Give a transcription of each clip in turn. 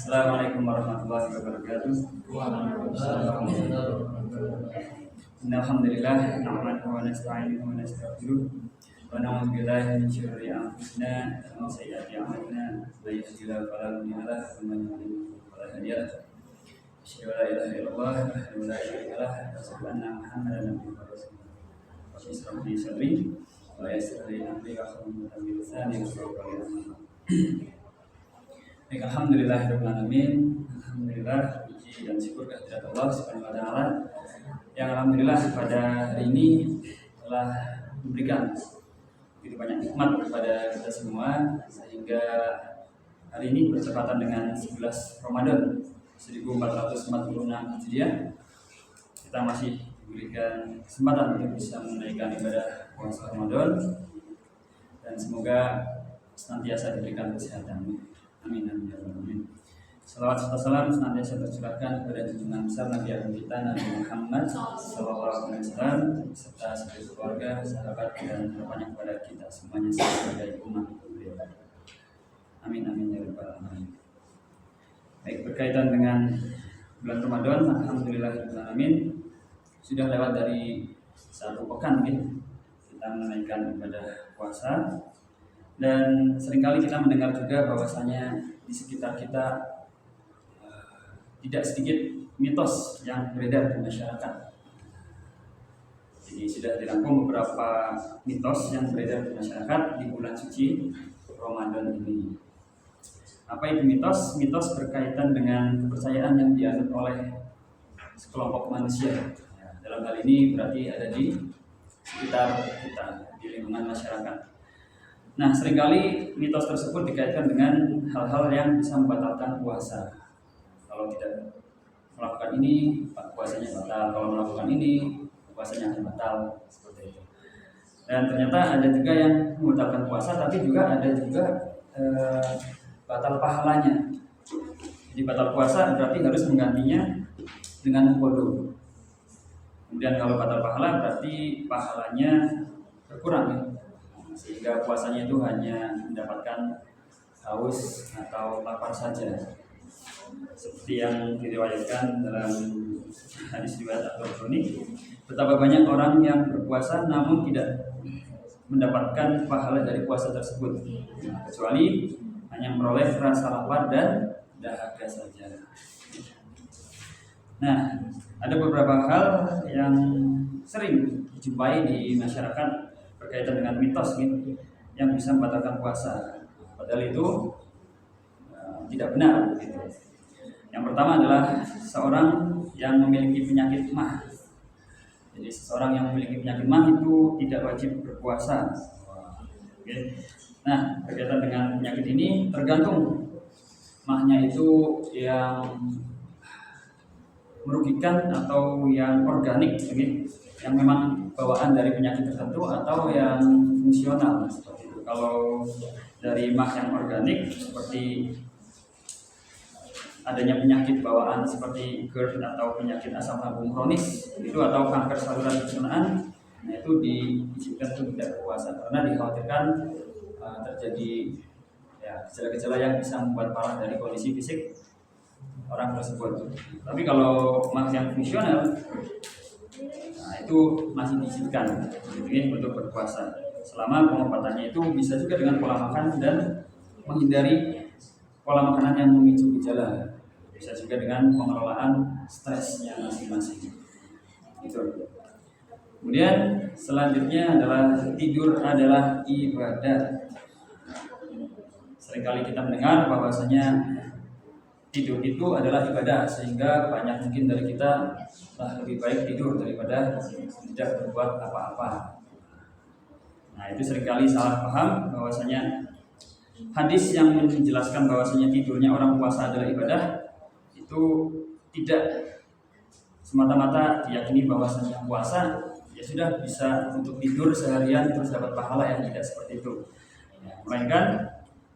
Assalamualaikum warahmatullahi wabarakatuh. Waalaikumsalam. Alhamdulillah, nahmaduhu wa nasta'inuhu wa nastaghfiruh wa na'udzu billahi min syururi anfusina wa min sayyiati a'malina. May yahdihillahu fala mudilla lahu wa man yudlil fala hadiya lahu. Asyhadu an la ilaha illallah wahdahu la syarika lahu wa asyhadu anna Muhammadan abduhu wa rasuluh. Rabbi ishrah li sadri wa yassir li amri wahlul 'uqdatam min lisani yafqahu qawli. Baik, alhamdulillahirrahmanirrahim. Alhamdulillah, puji dan syukur kehadirat Allah Subhanahu wa taala yang alhamdulillah pada hari ini telah memberikan begitu banyak nikmat kepada kita semua, sehingga hari ini bertepatan dengan 11 Ramadan 1446 Hijriah. Kita masih diberikan kesempatan untuk bisa menunaikan ibadah puasa Ramadan, dan semoga senantiasa diberikan kesehatan. Amin amin ya rabbal alamin. Salawat serta salam senantiasa tercurahkan kepada junjungan besar Nabi Agung kita Nabi Muhammad sallallahu alaihi wasallam serta seluruh keluarga, sahabat dan harapannya kepada kita semuanya sebagai umat beliau. Amin amin ya rabbal alamin. Baik, berkaitan dengan bulan Ramadan, alhamdulillahirabbil alamin, sudah lewat dari satu pekan kita menunaikan ibadah puasa. Dan seringkali kita mendengar juga bahwasanya di sekitar kita tidak sedikit mitos yang beredar di masyarakat. Jadi sudah dirangkum beberapa mitos yang beredar di masyarakat di bulan suci Ramadan ini. Apa itu mitos? Mitos berkaitan dengan kepercayaan yang dianut oleh sekelompok manusia. Dalam hal ini berarti ada di sekitar kita, di lingkungan masyarakat. Nah, seringkali mitos tersebut dikaitkan dengan hal-hal yang bisa membatalkan puasa. Kalau tidak melakukan ini, puasanya batal. Kalau melakukan ini, puasanya akan batal. Seperti itu. Dan ternyata ada juga yang membatalkan puasa, tapi juga ada juga batal pahalanya. Jadi batal puasa berarti harus menggantinya dengan bodoh. Kemudian kalau batal pahala berarti pahalanya berkurang, sehingga puasanya itu hanya mendapatkan haus atau lapar saja, seperti yang diriwayatkan dalam hadis riwayat At-Tabrani, betapa banyak orang yang berpuasa namun tidak mendapatkan pahala dari puasa tersebut, kecuali hanya meroleh rasa lapar dan dahaga saja. Nah, ada beberapa hal yang sering dijumpai di masyarakat berkaitan dengan mitos yang bisa membatalkan puasa. Padahal itu tidak benar. Yang pertama adalah seorang yang memiliki penyakit mah. Jadi seseorang yang memiliki penyakit mah itu tidak wajib berpuasa. Nah, berkaitan dengan penyakit ini tergantung mahnya itu yang merugikan atau yang organik, yang memang bawaan dari penyakit tertentu, atau yang fungsional seperti itu. Kalau dari mah yang organik seperti adanya penyakit bawaan seperti GERD atau penyakit asam lambung kronis itu, atau kanker saluran pencernaan, nah itu diizinkan untuk tidak berpuasa karena dikhawatirkan terjadi gejala-gejala yang bisa membuat parah dari kondisi fisik orang tersebut. Tapi kalau mah yang fungsional, nah itu masih diizinkan untuk berpuasa selama pengobatannya itu bisa juga dengan pola makan dan menghindari pola makanan yang memicu gejala, bisa juga dengan pengelolaan stresnya masing-masing. Itu. Kemudian selanjutnya adalah tidur adalah ibadah. Seringkali kita mendengar bahwasanya tidur itu adalah ibadah, sehingga banyak mungkin dari kita lebih baik tidur daripada tidak berbuat apa-apa. Nah, itu seringkali salah paham bahwasanya hadis yang menjelaskan bahwasanya tidurnya orang puasa adalah ibadah itu tidak semata-mata diyakini bahwasanya puasa ya sudah bisa untuk tidur seharian terus dapat pahala, yang tidak seperti itu. Melainkan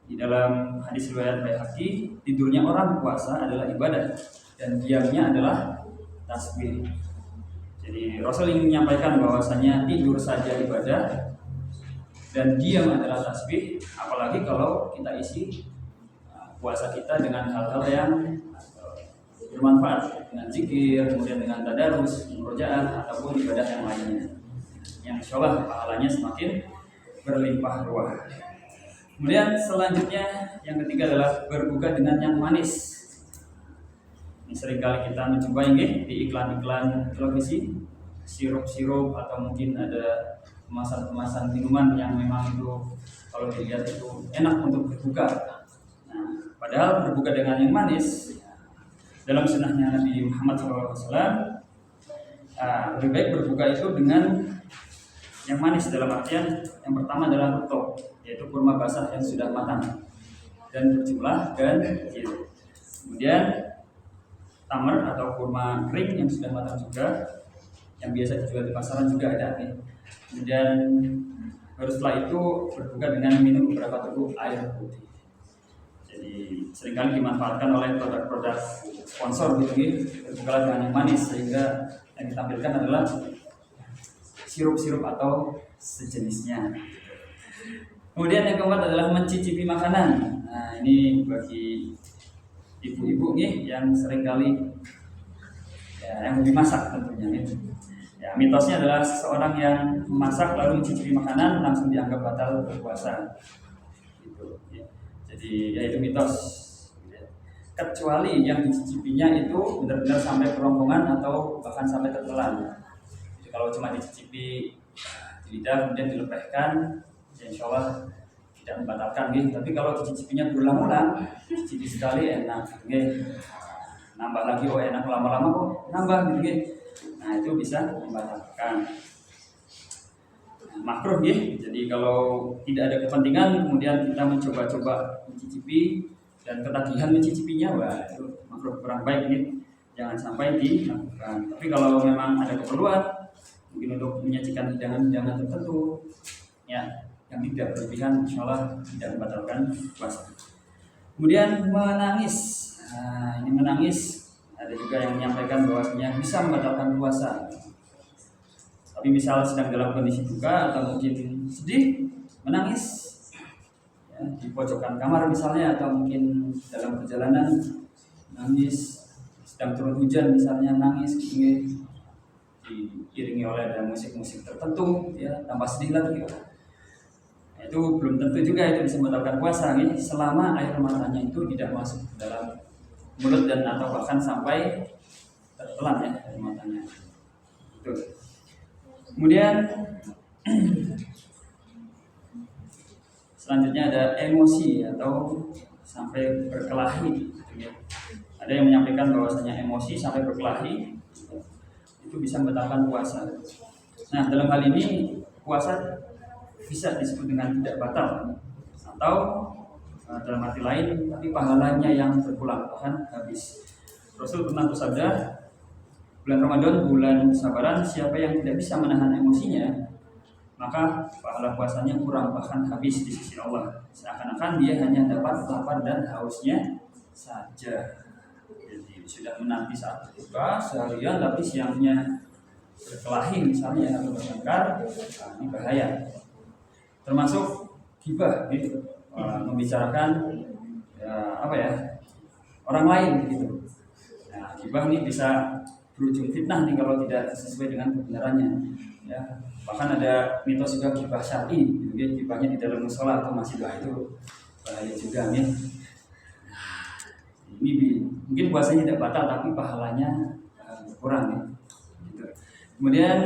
di dalam hadis riwayat Baihaqi, tidurnya orang puasa adalah ibadah dan diamnya adalah tasbih. Jadi Rasul ingin menyampaikan bahwasanya tidur saja ibadah dan diam adalah tasbih, apalagi kalau kita isi puasa kita dengan hal-hal yang bermanfaat, dengan zikir, kemudian dengan tadarus, murojaah ataupun ibadah yang lainnya, yang insya Allah pahalanya semakin berlimpah ruah. Kemudian selanjutnya yang ketiga adalah berbuka dengan yang manis. Ini seringkali kita menjumpai di iklan-iklan televisi, sirup-sirup atau mungkin ada kemasan-kemasan minuman yang memang itu kalau dilihat itu enak untuk berbuka. Nah, padahal berbuka dengan yang manis dalam sunnahnya Nabi Muhammad SAW, lebih baik berbuka itu dengan yang manis dalam artian yang pertama adalah rutab, yaitu kurma basah yang sudah matang dan berjumlah ganjil. Kemudian tamar atau kurma kering yang sudah matang juga, yang biasa dijual di pasaran juga ada nih. Kemudian baru setelah itu berbuka dengan minum beberapa teguk air putih. Jadi seringkali dimanfaatkan oleh produk-produk sponsor gitu, berbuka dengan yang manis, sehingga yang ditampilkan adalah sirup-sirup atau sejenisnya. Kemudian yang keempat adalah mencicipi makanan. Nah, ini bagi ibu-ibu nih yang seringkali yang lebih masak tentunya nih. Ya, mitosnya adalah seseorang yang memasak lalu mencicipi makanan langsung dianggap batal berpuasa. Gitu, ya. Jadi ya itu mitos. Kecuali yang dicicipinya itu benar-benar sampai kerongkongan atau bahkan sampai tertelan. Jadi kalau cuma dicicipi di lidah kemudian dilepehkan, ya insya Allah tidak membatalkan gitu. Tapi kalau dicicipinya berulang-ulang, cicipi sekali enak gitu. Nambah lagi enak, lama-lama kok nambah gitu. Nah, itu bisa membatalkan. Makruh gitu. Jadi kalau tidak ada kepentingan kemudian kita mencoba-coba mencicipi dan ketagihan mencicipinya, wah itu makruh, kurang baik gitu. Jangan sampai dilakukan. Tapi kalau memang ada keperluan mungkin untuk menyajikan hidangan-hidangan tertentu ya yang tidak berlebihan, insya Allah tidak membatalkan puasa. Kemudian menangis. Nah, ini menangis ada juga yang menyampaikan bahwasanya bisa membatalkan puasa. Tapi misal sedang dalam kondisi duka atau mungkin sedih, menangis ya, di pojokan kamar misalnya, atau mungkin dalam perjalanan nangis, sedang turun hujan misalnya nangis, ingin diiringi oleh ada musik-musik tertentu, ya tambah sedih lagi. Itu belum tentu juga itu bisa membatalkan puasa nih, selama air matanya itu tidak masuk ke dalam mulut dan atau bahkan sampai tertelan ya air matanya. Itu. Kemudian selanjutnya ada emosi atau sampai berkelahi. Ada yang menyampaikan bahwasanya emosi sampai berkelahi itu bisa membatalkan puasa. Nah, dalam hal ini puasa bisa disebut dengan tidak batal, atau dalam arti lain tapi pahalanya yang berpulang bahkan habis. Rasul pernah bersabda, bulan Ramadan bulan kesabaran, siapa yang tidak bisa menahan emosinya maka pahala puasanya kurang bahkan habis di sisi Allah, seakan-akan dia hanya dapat lapar dan hausnya saja. Jadi sudah menanti saat berbuka seharian tapi siangnya berkelahi misalnya atau bertengkar, ini bahaya. Termasuk ghibah gitu, membicarakan orang lain gitu. Nah, ghibah ini bisa berujung fitnah nih kalau tidak sesuai dengan kebenarannya. Ya, bahkan ada mitos juga ghibah syar'i, gitu, ghibahnya di dalam musola atau masjid, itu bahaya juga nih. Ini mungkin puasanya tidak batal tapi pahalanya kurang nih. Gitu. Kemudian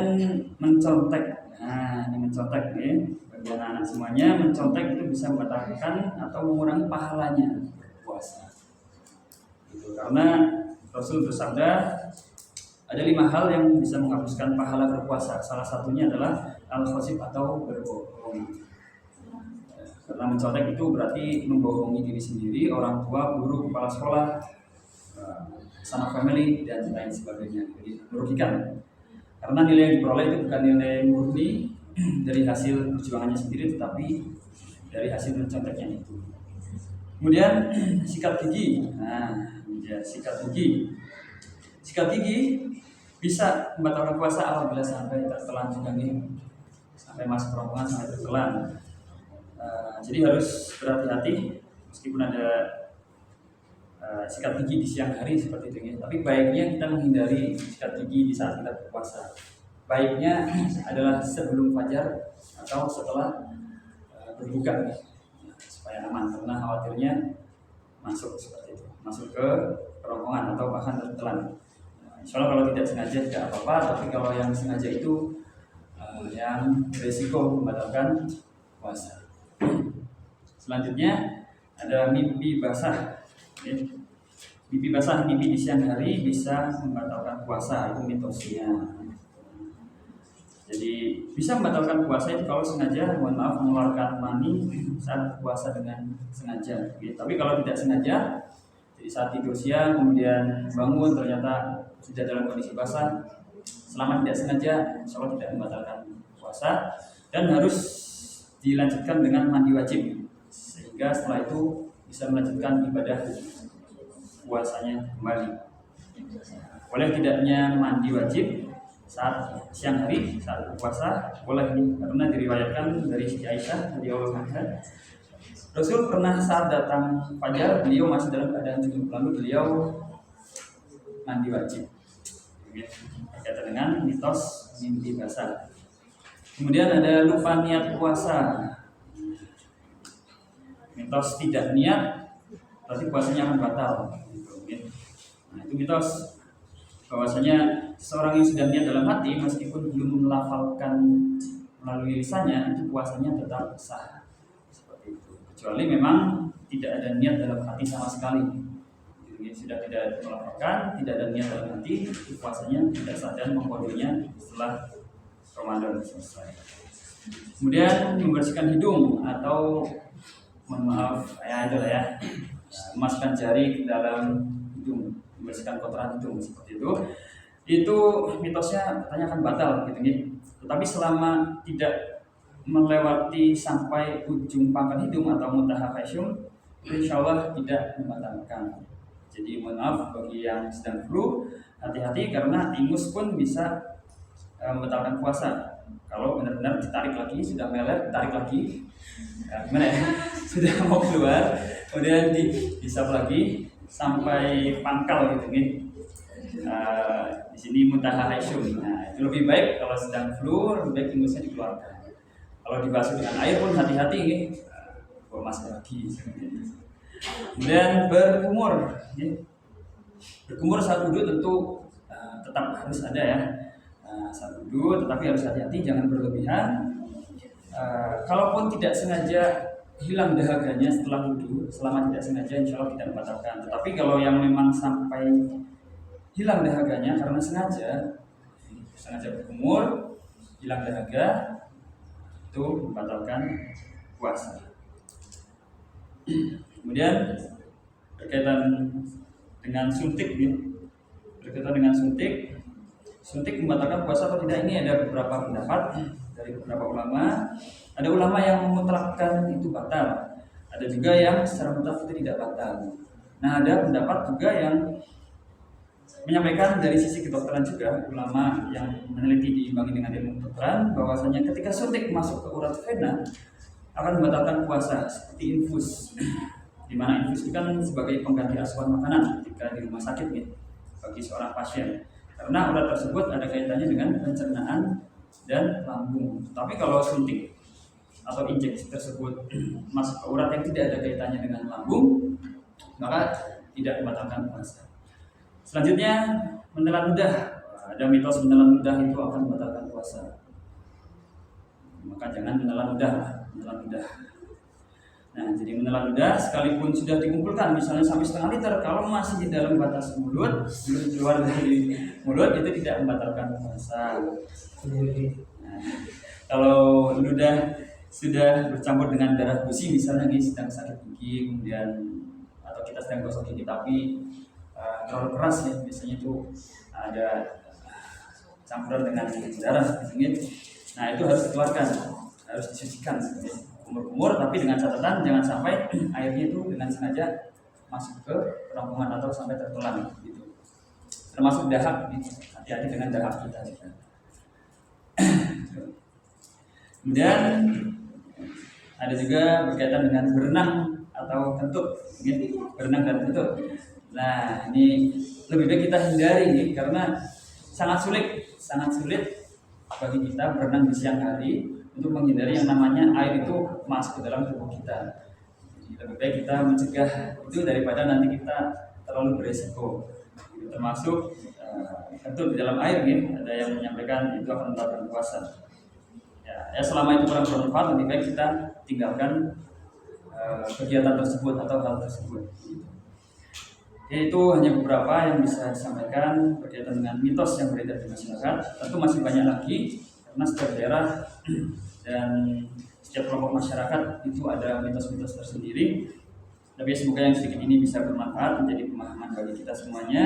mencontek. Nah, ini mencontek nih. Bagi anak-anak semuanya, mencontek itu bisa membatalkan atau mengurangi pahalanya puasa. Gitu. Karena Rasul bersabda ada 5 hal yang bisa menghapuskan pahala berpuasa. Salah satunya adalah al-khosib atau berbohong. Karena mencontek itu berarti membohongi diri sendiri, orang tua, guru, kepala sekolah, sanak family dan lain sebagainya. Jadi merugikan. Karena nilai yang diperoleh itu bukan nilai murni dari hasil perjuangannya sendiri, tetapi dari hasil menconteknya itu. Kemudian sikat gigi. Nah, ya, sikat gigi. Sikat gigi bisa membatalkan puasa apabila sampai tertelan juga nih, sampai masuk kerongkongan sampai tertelan. Jadi harus berhati-hati meskipun ada sikat gigi di siang hari seperti itu ya. Tapi baiknya kita menghindari sikat gigi di saat kita berpuasa. Baiknya adalah sebelum fajar atau setelah berbuka ya, supaya aman, karena khawatirnya masuk seperti itu, masuk ke kerongkongan atau bahkan tertelan. Insya Allah kalau tidak sengaja tidak apa-apa, tapi kalau yang sengaja itu yang berisiko membatalkan puasa. Selanjutnya ada mimpi basah. Mimpi basah, mimpi di siang hari bisa membatalkan puasa, itu mitosnya. Jadi bisa membatalkan puasa itu kalau sengaja, mohon maaf, mengeluarkan mani saat puasa dengan sengaja. Tapi kalau tidak sengaja, jadi saat tidur siang kemudian bangun ternyata sudah dalam kondisi basah, selama tidak sengaja, insya Allah tidak membatalkan puasa dan harus dilanjutkan dengan mandi wajib, sehingga setelah itu bisa melanjutkan ibadah puasanya kembali. Boleh tidaknya mandi wajib saat siang hari, saat puasa, boleh nih, karena diriwayatkan dari Siti Aisyah radhiyallahu anha, Rasul pernah saat datang fajar, beliau masih dalam keadaan junub, lalu beliau mandi wajib. Berkaitan dengan mitos mimpi basah. Kemudian ada lupa niat puasa. Mitos tidak niat, berarti puasanya akan batal. Nah, itu mitos bahwasanya seorang yang sudah niat dalam hati meskipun belum melafalkan melalui lisannya, itu puasanya tetap sah. Seperti itu. Kecuali memang tidak ada niat dalam hati sama sekali. Jadi sudah tidak melafalkan, tidak ada niat dalam hati, itu puasanya tidak sah dan mengkodenya setelah Ramadan selesai. Kemudian membersihkan hidung atau mohon maaf ya itu lah ya, memasukkan jari ke dalam hidung, membersihkan kotoran hidung seperti itu mitosnya katanya akan batal gitu nih. Tetapi selama tidak melewati sampai ujung pangkal hidung atau muntaha fasyum, insya Allah tidak membatalkan. Jadi mohon maaf bagi yang sedang flu, hati-hati karena ingus pun bisa membatalkan puasa. Kalau benar-benar ditarik lagi, sudah meler, tarik lagi, gimana ya? Sudah mau keluar, kemudian dihisap lagi sampai pangkal gitu nih. Di sini muntaha hasyum. Nah, itu lebih baik kalau sedang flu, lebih baik ingusnya dikeluarkan. Kalau dibasuh dengan air pun hati-hati nih, bawa masker lagi. Kemudian berkumur. Berkumur saat wudhu tentu tetap harus ada ya. Saat wudhu, tetapi harus hati-hati, jangan berlebihan. Kalaupun tidak sengaja hilang dahaganya setelah wudhu, selama tidak sengaja insya Allah tidak membatalkan. Tetapi kalau yang memang sampai hilang dahaganya karena sengaja berkumur, hilang dahaga, itu membatalkan puasa. Kemudian berkaitan dengan suntik, suntik membatalkan puasa atau tidak, ini ada beberapa pendapat dari beberapa ulama. Ada ulama yang memutlakkan itu batal, ada juga yang secara mutlak itu tidak batal. Nah, ada pendapat juga yang menyampaikan dari sisi kedokteran juga, ulama yang meneliti diimbangi dengan ilmu kedokteran, bahwasanya ketika suntik masuk ke urat vena akan membatalkan puasa, seperti infus. Di mana infus itu kan sebagai pengganti asupan makanan ketika di rumah sakit nih, bagi seorang pasien. Karena urat tersebut ada kaitannya dengan pencernaan dan lambung. Tapi kalau suntik atau injeksi tersebut masuk ke urat yang tidak ada kaitannya dengan lambung, maka tidak membatalkan puasa. Selanjutnya menelan ludah. Ada mitos menelan ludah itu akan membatalkan puasa. Maka jangan menelan ludah. Nah, jadi menelan ludah sekalipun sudah dikumpulkan misalnya sampai setengah liter, kalau masih di dalam batas mulut, belum keluar dari mulut, itu tidak membatalkan puasa. Nah, kalau ludah sudah bercampur dengan darah busi, misalnya sedang sakit gigi, kemudian atau kita sedang gosok gigi tapi terlalu keras ya, biasanya itu ada campuran dengan darah gitu. Nah, itu harus dikeluarkan, harus disucikan kumur-kumur, tapi dengan catatan jangan sampai airnya itu dengan sengaja masuk ke kerongkongan atau sampai tertelan gitu. Termasuk dahak, hati-hati dengan dahak kita juga. Kemudian ada juga berkaitan dengan berenang atau kentut, berenang dan kentut. Nah, ini lebih baik kita hindari nih, karena sangat sulit bagi kita berenang di siang hari untuk menghindari yang namanya air itu masuk ke dalam tubuh kita. Jadi lebih baik kita mencegah itu daripada nanti kita terlalu beresiko. Termasuk tentu di dalam air nih, ada yang menyampaikan itu akan membatalkan puasa. Ya, selama itu kurang bermanfaat, lebih baik kita tinggalkan kegiatan tersebut atau hal tersebut. Oke, itu hanya beberapa yang bisa disampaikan berkaitan dengan mitos yang beredar di masyarakat. Tentu masih banyak lagi, karena setiap daerah dan setiap kelompok masyarakat itu ada mitos-mitos tersendiri. Tapi semoga yang sedikit ini bisa bermanfaat, menjadi pemahaman bagi kita semuanya.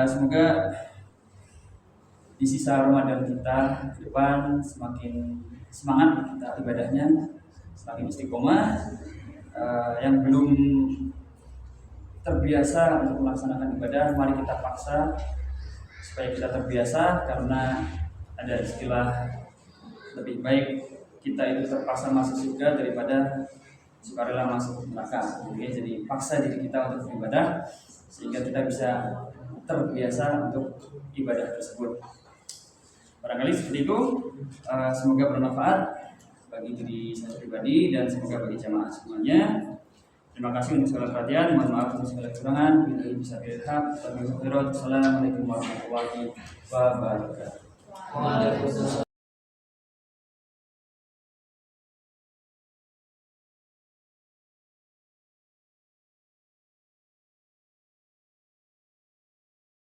Semoga di sisa Ramadan kita ke depan semakin semangat kita ibadahnya, semakin istiqomah. Yang belum terbiasa untuk melaksanakan ibadah, mari kita paksa supaya kita terbiasa, karena ada istilah lebih baik kita itu terpaksa masuk surga daripada sukarela masuk neraka. Jadi paksa diri kita untuk beribadah sehingga kita bisa terbiasa untuk ibadah tersebut. Barangkali seperti itu. Semoga bermanfaat bagi diri saya pribadi dan semoga bagi jamaah semuanya. Terima kasih untuk segala perhatian. Mohon maaf untuk segala kekurangan. Bila bisa berhak. Assalamualaikum warahmatullahi wabarakatuh. Waalaikumsalam.